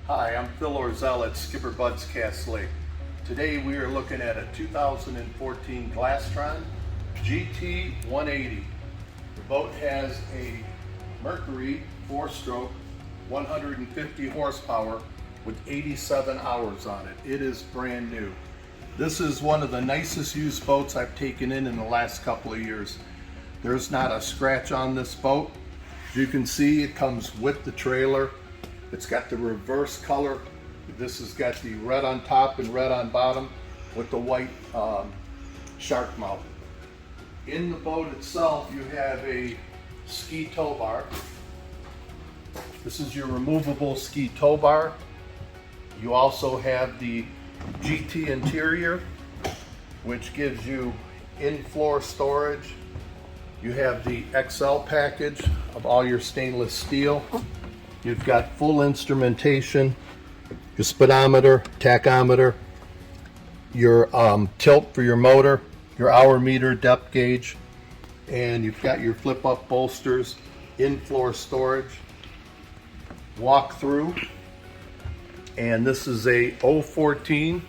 Hi, I'm Phil Orzel at Skipper Bud's Cass Lake. Today we are looking at a 2014 Glastron GT 180. The boat has a Mercury 4-stroke 150 horsepower with 87 hours on it. It is brand new. This is one of the nicest used boats I've taken in the last couple of years. There's not a scratch on this boat. As you can see, it comes with the trailer. It's got the reverse color. This has got the red on top and red on bottom with the white shark mouth. In the boat itself, you have a ski tow bar. This is your removable ski tow bar. You also have the GT interior, which gives you in-floor storage. You have the XL package of all your stainless steel. You've got full instrumentation, your speedometer, tachometer, your tilt for your motor, your hour meter, depth gauge, and you've got your flip-up bolsters, in-floor storage, walk-through, and this is a 014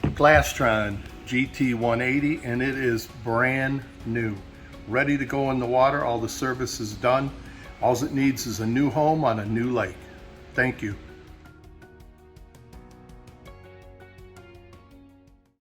Glastron GT 180, and it is brand new, ready to go in the water. All the service is done. All it needs is a new home on a new lake. Thank you.